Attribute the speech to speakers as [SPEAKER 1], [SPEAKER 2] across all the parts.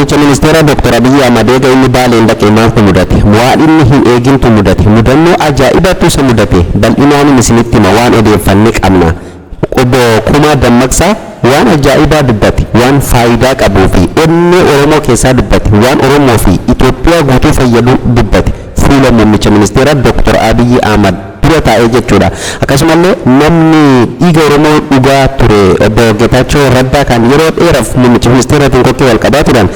[SPEAKER 1] muummicha ministeera Dr. Abiy Ahmed eega inni Baaleen dhaqee maaltu mudate waan inni hin eegintu mudate mudannoo ajaa'ibatu isa mudate bal'inaan isinitti hima waan odeeffannee qabna obbo Kumaa Dammaqsaa waan ajaa'ibaa dubbate waan faayidaa qabuu fi onnee Oromoo keessaa dubbate waan Oromoo fi Itoophiyaa guutuu fayyadu dubbate fuula muummicha ministeera Dr. Abiy Ahmed dura taa'ee jechuudha. Akkasumallee namni dhiiga Oromoo dhugaa ture obbo Geetaachoo Raddaa kan yeroo dheeraaf muummicha ministeeraatiin kokkee wal qabaa turan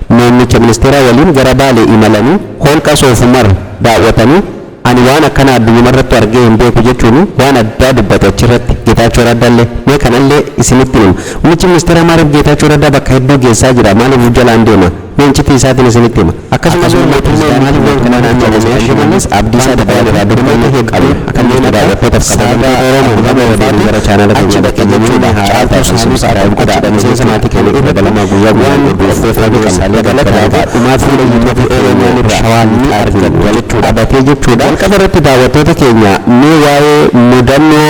[SPEAKER 1] muummicha ministeeraa waliin gara Baalee imalanii holqa Soofumar daawwatanii ani waan akkana addunyaa irratti argee hin beeku jechuun waan addaa dubbate achirratti Geetaachoo Raddaallee mee kanallee isinitti hima. Muummichi ministeeraa maaliif Geetaachoo Raddaa bakka hedduu geessaa jira maaliif jalaan deema leenciti isaatiin isinitti hima. Akkasumas mootummaa maaliif waan kana naannoo Shimallis Abdiisaa Dabalaa dubbate hin qabu akkamitti daawwattootaaf qabatan Oromoo nama waliin gara chaanala keenya bakka jechuudha caaltuu sisiisaa godhaa miseensa maatii keenya dabalamaa guyyaa guyyaan odeeffannoo qasaalee galataa dhumaa fuula yuutuubii Oromiyaan irraa shawaan argan jechuudha batee jechuudha. Qabarratti daawwattoota keenya mee waa'ee mudannoo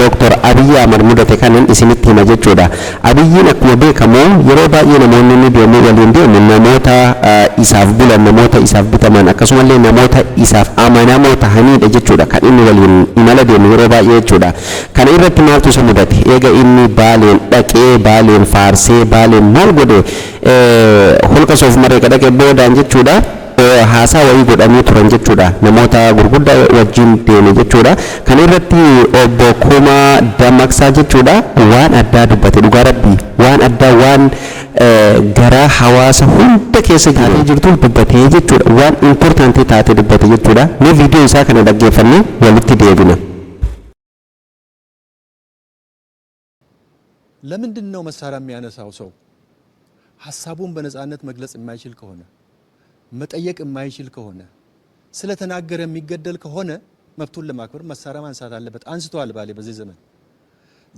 [SPEAKER 1] Dr. Abiy Ahmed mudate kanan isinitti hima jechuudha. Abiyyiin akkuma beekamu yeroo baay'ee namoonni ni deemu waliin deemu namoota isaaf bulan namoota isaaf bitaman akkasumallee namoota isaaf amanamoo ta'anidha jechuudha kan inni waliin imala deemu yeroo baay'ee jechuudha. Kana irratti maaltu isa mudate eega inni Baaleen dhaqee Baaleen faarsee Baaleen maal godhe holqa Soofumar dhaqee boodaan jechuudha. Haasaa wayii godhanii turan jechuudha namoota gurguddaa wajjin deeme jechuudha. Kan irratti obbo Kumaa Dammaqsaa jechuudha waan addaa dubbate dhugaa rabbii waan addaa waan garaa hawaasa hunda keessa taatee jirtu dubbatee jechuudha waan importantii taatee dubbate jechuudha. Mee viidiyoo isaa kana dhaggeeffannee walitti deebina.
[SPEAKER 2] ለምንድን ነው መሳሪያ የሚያነሳው ሰው ሐሳቡን በነጻነት መግለጽ የማይችል ከሆነ መጠየቅ የማይችል ከሆነ ስለተናገረ የሚገደል ከሆነ መብቱን ለማክበር መሳሪያ ማንሳት አለበት። አንስቷል ባሌ በዚህ ዘመን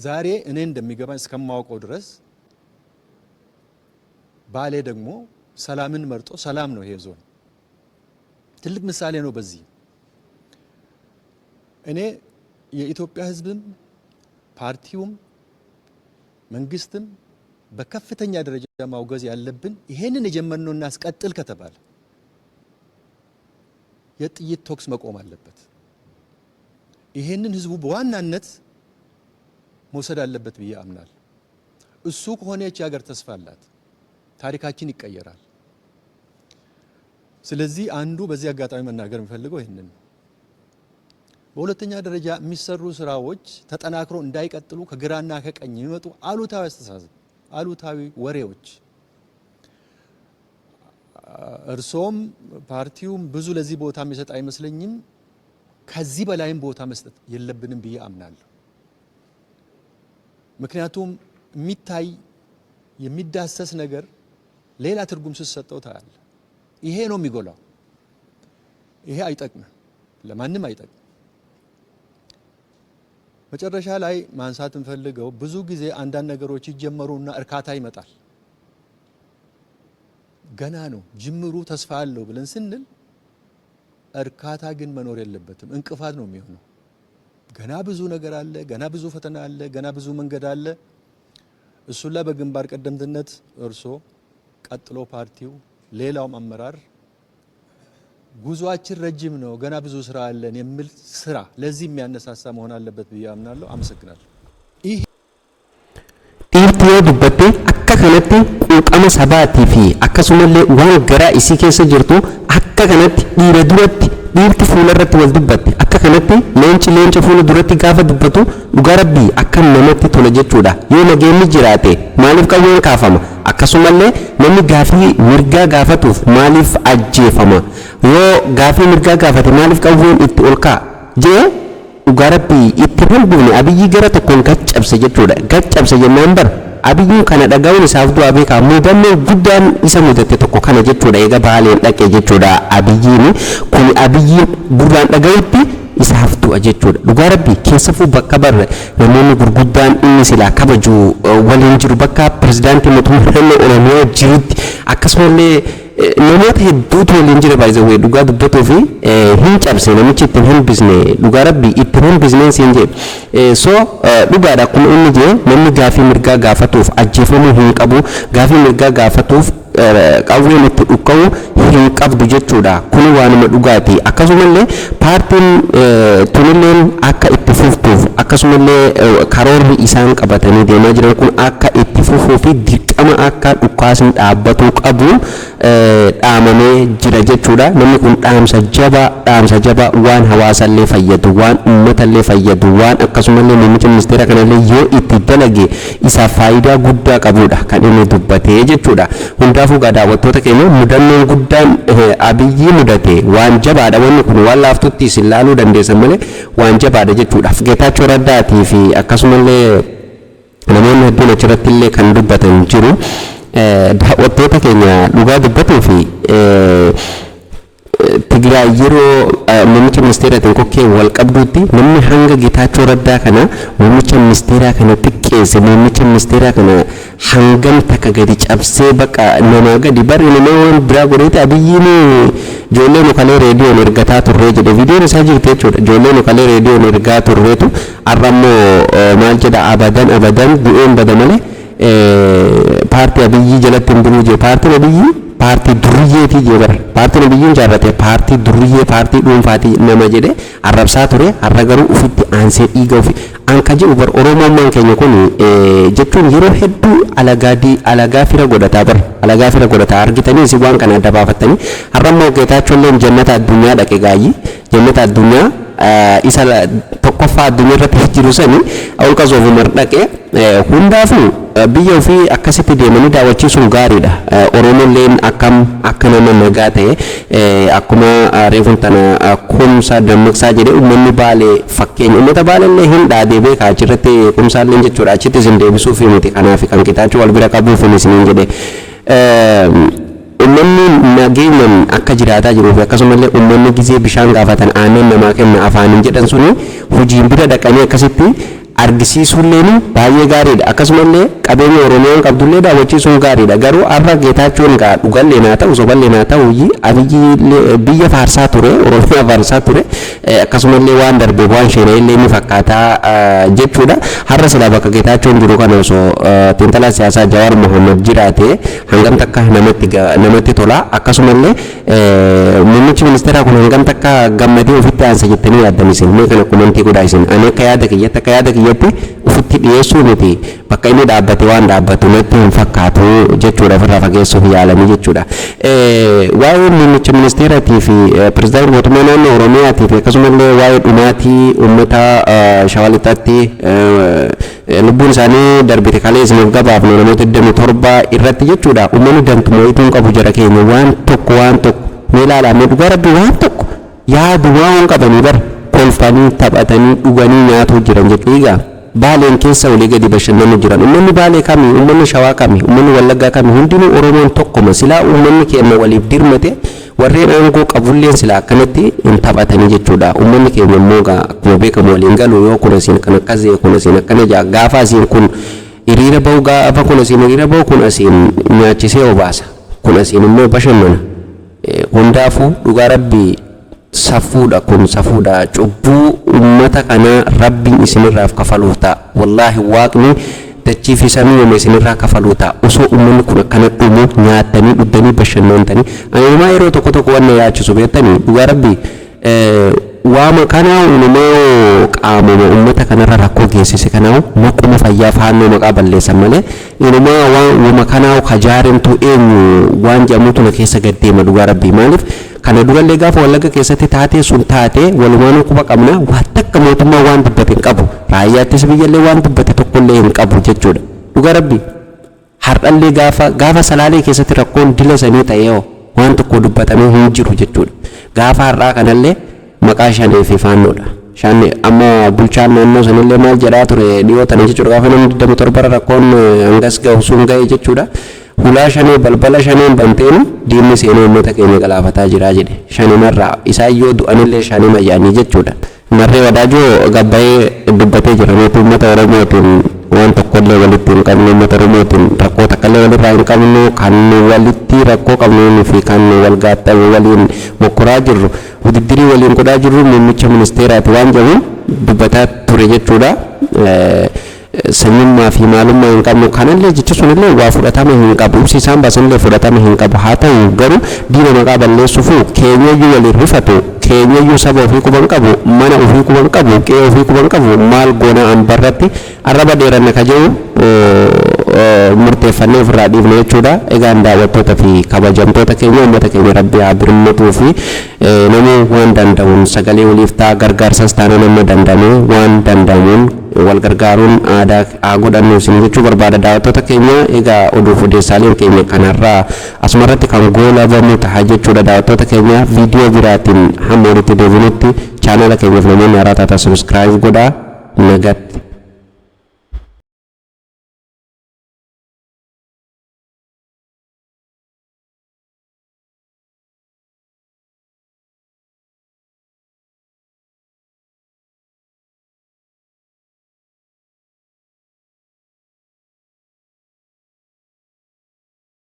[SPEAKER 2] ዛሬ እኔ እንደሚገባኝ እስከማውቀው ድረስ ባሌ ደግሞ ሰላምን መርጦ ሰላም ነው ይሄ ዞን ትልቅ ምሳሌ ነው። በዚህ እኔ የኢትዮጵያ ሕዝብም ፓርቲውም መንግስትም በከፍተኛ ደረጃ ማውገዝ ያለብን ይሄንን የጀመርነው እናስቀጥል ከተባለ የጥይት ቶክስ መቆም አለበት። ይሄንን ህዝቡ በዋናነት መውሰድ አለበት ብዬ አምናለሁ። እሱ ከሆነ እቺ ሀገር ተስፋ አላት፣ ታሪካችን ይቀየራል። ስለዚህ አንዱ በዚህ አጋጣሚ መናገር የምፈልገው ይሄንን ነው። በሁለተኛ ደረጃ የሚሰሩ ስራዎች ተጠናክሮ እንዳይቀጥሉ ከግራና ከቀኝ የሚመጡ አሉታዊ አስተሳሰብ አሉታዊ ወሬዎች እርሶም ፓርቲውም ብዙ ለዚህ ቦታ የሚሰጥ አይመስለኝም። ከዚህ በላይም ቦታ መስጠት የለብንም ብዬ አምናለሁ። ምክንያቱም የሚታይ የሚዳሰስ ነገር ሌላ ትርጉም ሲሰጠው ታያለ። ይሄ ነው የሚጎላው። ይሄ አይጠቅምም፣ ለማንም አይጠቅም። መጨረሻ ላይ ማንሳት እንፈልገው ብዙ ጊዜ አንዳንድ ነገሮች ይጀመሩና እርካታ ይመጣል። ገና ነው ጅምሩ ተስፋ አለው ብለን ስንል እርካታ ግን መኖር የለበትም፣ እንቅፋት ነው የሚሆነው። ገና ብዙ ነገር አለ፣ ገና ብዙ ፈተና አለ፣ ገና ብዙ መንገድ አለ። እሱን ላይ በግንባር ቀደምትነት እርሶ ቀጥሎ ፓርቲው ሌላውም አመራር ጉዟችን ረጅም ነው፣ ገና ብዙ ስራ አለን የሚል ስራ ለዚህ የሚያነሳሳ መሆን አለበት ብዬ አምናለሁ። አመሰግናለሁ። ይህ
[SPEAKER 1] ዲርቲዮ ዱበቴ አካ ከነቲ ቁቀመ ሰባቲ ፊ አከሱመለ ዋን ገራ ኢሲ ኬሰ ጅርቱ አካ ከነቲ ዲረ ዱረት ዲርቲ ፉለረት ወል ዱበቴ አካ ከነቲ ሌንጭ ፉለ ዱረት ጋፈ ዱበቱ ዱጋረቢ አካ ነመቲ ቶለ ጀቹዳ ዮ ነገኒ ጅራቴ ማሊፍ ቀወን ካፈማ akkasumallee namni gaafii mirgaa gaafatuuf maaliif ajjeefama yoo gaafii mirgaa gaafate maaliif qawween itti ol ka'a jee dhugaa rabbii itti bulbuune Abiyyi gara tokkoon gaccabse jechuudha. Gaccabse jennaan bar Abiyyiin kana dhaga'uun isaaf du'aa beekaa mudannoo guddaan isa mudate tokko kana jechuudha. Eega Baaleen dhaqee jechuudha Abiyyiin kun Abiyyiin gurraan dhaga'utti isaaf du'a jechuudha. Dhugaa rabbii keessafuu bakka barre namoonni gurguddaan inni silaa kabaju waliin jiru bakka pirezidaantii mootummaa naannoo Oromiyaa jirutti akkasumallee namoota hedduutu waliin jira baay'ee dhugaa dubbatuu fi hin cabse namichi ittiin hin bisne dhugaa rabbii ittiin hin bisneensi hin jee so dhugaadha akkuma inni jee namni gaafii mirgaa gaafatuuf ajjeefamuu hin qabu gaafii mirgaa gaafatuuf qawween itti dhukka'u hin qabdu jechuudha. Kun waanuma dhugaati. Akkasumallee paartiin tunilleen akka itti fuftuuf akkasumallee karoorri isaan qabatanii deemaa jiran kun akka itti fufuu fi dirqama akka dhukkaasni dhaabbatuu qabu dhaamamee jira jechuudha. Namni kun dhaamsa jabaa waan hawaasallee fayyadu, waan uummatallee fayyadu, waan akkasumallee muummicha ministeera kanallee yoo itti dalage isaaf faayidaa guddaa qabudha kan inni dubbatee jechuudha. Hundaafuu daawwattoota keenya mudannoon guddaan Abiyyi mudate waan jabaadha. Wanni kun waan laaftutti isin ilaaluu dandeessan malee waan jabaadha jechuudha. Geetaachoo Raddaatii fi akkasumallee namoonni hedduun achirratti illee kan dubbatan jiru. Daawwattoota keenya dhugaa dubbatuu fi Tigraay yeroo muummicha ministeeraatiin kokkee wal qabduutti namni hanga Geetaachoo Raddaa kana muummicha ministeeraa kana xiqqeesse, muummicha ministeeraa kana hangam takka gadi cabsee bakka namaa gadi bari nama waan biraa godheeti. Abiyyiin ijoollee nu kalee reediyoon ergataa turree jedhe viidiyoon isaa jirti jechuudha. Ijoollee nu kalee reediyoon ergaa turreetu har'a immoo maal jedha abadan du'een bada malee paartii Abiyyii jalatti hin buluu jee. Paartiin Abiyyii paartii duriyyeetii jee bara. Paartiin Abiyyiin jaarrate paartii duriyyee paartii dhuunfaatii nama jedhe arrabsaa ture. Har'a garuu ufitti aansee dhiiga ofi anka jedhu bara Oromummaan keenya kun jechuun yeroo hedduu alagaa fira godhataa bara. Alagaa fira godhataa argitanii isin waan kana adda baafattanii. Har'a immoo Geetaachoo jannata addunyaa dhaqe gaayyi. Jannata addunyaa isa tokkoffaa addunyaa irratti jiru sani olqa Zoofumar dhaqee hundaafuu biyya ofii akkasitti deemanii daawwachiisuun gaariidha. Oromolleen akkam akka nama nagaa ta'e akkuma reefuun tana kumsa dammaqsaa jedhee uummanni Baalee fakkeenya uummata Baalellee hin dhaadee beekaa achirratti kumsaalleen jechuudha. Achitti isin deebisuuf miti kanaaf kan Geetaachoo wal bira qabuuf isiniin jedhe. Uummanni nageenyaan akka jiraataa jiruu fi akkasumallee uummanni gizee bishaan gaafatan aannan namaa kenna afaaniin jedhan suni hojiin bira dhaqanii akkasitti argisiisuulleen baay'ee gaariidha. Akkasumallee qabeenya Oromiyaan qabdullee daawwachiisuun gaariidha. Garuu har'a Geetaachoon gaa dhugallee naa ta'u soballee naa ta'u Abiyyi biyya faarsaa ture, Oromiyaa faarsaa ture. Akkasumallee waan darbe waan sheenee illee ni fakkaataa jechuudha. Har'a silaa bakka Geetaachoon jiru kana osoo xiinxalaa siyaasaa Jawaar Mohaammed jiraate hangam takka namatti tola. Akkasumallee muummichi ministeeraa kun hangam takka gammadee ofitti aansa jettanii yaaddan isin mee kana kumantii godhaa isin. Ani akka yaada kiyyatti ufitti dhiyeessuu miti bakka inni dhaabbate waan dhaabbatu natti hin fakkaatu jechuudha. Ofirraa fageessuuf yaalanii jechuudha. Waa'ee muummicha ministeeraatii fi pirezidaantii mootummaa naannoo Oromiyaatii fi akkasumallee waa'ee dhumaatii uummata Shawaa Lixaatti lubbuun isaanii darbite kalee isiniif gabaafne namoota 27 irratti jechuudha. Uummanni dantumoituun qabu jara keenya waan tokko mee ilaalaa mee dhugaa rabbii waan tokko yaadu waan qabanii bara kolfanii taphatanii dhuganii nyaatu jiran jechuudha. Baaleen keessa walii gadi bashannanu jiran uummanni Baalee kami, uummanni Shawaa kami, uummanni Wallaggaa kami hundinuu Oromoon tokkuma. Silaa uummanni keenya waliif dirmate warreen aangoo qabulleen silaa akkanatti hin taphatanii jechuudha. Uummanni keenya immoo akkuma beekamu waliin galu yoo kun asiin kan akkas kun asiin akkana jaa gaafa asiin kun hiriira bahu gaafa kun asiin hiriira bahu kun asiin nyaachisee obaasa kun asiin immoo bashannana. Hundaafuu dhugaa rabbii safuudha kun safuudha. Cubbuu ummata kana rabbiin isinirraaf kafaluuf ta'a. Wallaahi waaqni dachii fi samii uume isinirraa kafaluu ta'a. Osoo uummanni kun akkana dhumu nyaatanii dhuganii bashannantanii ayyumaa yeroo tokko wanna yaachisu beektanii dhugaa rabbii waama kanaa uumamaa qaamuma ummata kanarra rakkoo geessise kanaa maquma fayyaa faannoo maqaa balleessan malee uumamaa waama kanaa kajaarentu eenyu waan jedhamutu na keessa gaddeema dhugaa rabbii. Maaliif kana durallee gaafa Wallagga keessatti taatee sun taatee walumaan quba qabna waan takka mootummaa waan dubbate hin qabu. Raayyaattis biyyallee waan dubbate tokkollee hin qabu jechuudha. Dhugaa rabbii har'allee gaafa Salaalee keessatti rakkoon dila sanii ta'ee waan tokko dubbatamee hin jiru jechuudha. Gaafa har'aa kanallee maqaa shanee fi faannoodha. Shanee amma bulchaan naannoo sanillee maal jedhaa ture dhiyootan jechuudha. Gaafa namni 27 rakkoon hangas gahu sun ga'e jechuudha. Hulaa shanee balbala shaneen banteen diinni seenee uummata keenya galaafataa jira jedhe. Shaneemarraa isaan yoo du'anillee shanee mayyaanii jechuudha. Marree wadaajoo gabbayee dubbatee jira uummata Oromootiin waan tokkollee walitti hin qabne uummata Oromootiin rakkoo takkallee walirraa hin qabnu kan walitti rakkoo qabnuu fi kan wal gaaxxame waliin mokkoraa jirru wudiddirii waliin godhaa jirru muummicha ministeeraati waan jedhuun dubbataa ture jechuudha. sanyummaa fi maalummaa hin qabnu kanallee jechi sunillee waa fudhatama hin qabu ibsisaan baasanillee fudhatama hin qabu haa ta'u garuu diina maqaa balleessuufu keenyayyuu waliin rifatu keenyayyuu saba ofii quban qabu mana ofii quban qabu qe'ee ofii quban qabu maal goona an barratti arraba dheeranna ka jedhu murteeffannee ofirraa dhiifne jechuudha. Egaan daawwattoota fi kabajamtoota keenya uummata keenya rabbi haa birmatuu fi namni waan danda'uun sagalee waliif ta'a gargaarsas taana nama danda'amee waan danda'amuun wal gargaaruun aadaa haa godhannu isin jechuu barbaada daawwattoota keenya. Egaa oduuf odeessaaleen keenya kanarraa asumarratti kan goolabamu ta'a jechuudha daawwattoota keenya. Viidiyoo biraatiin hamma walitti deebinutti chaanala keenyaaf namoonni haaraa taatan sabiskiraayib godhaa nagatti.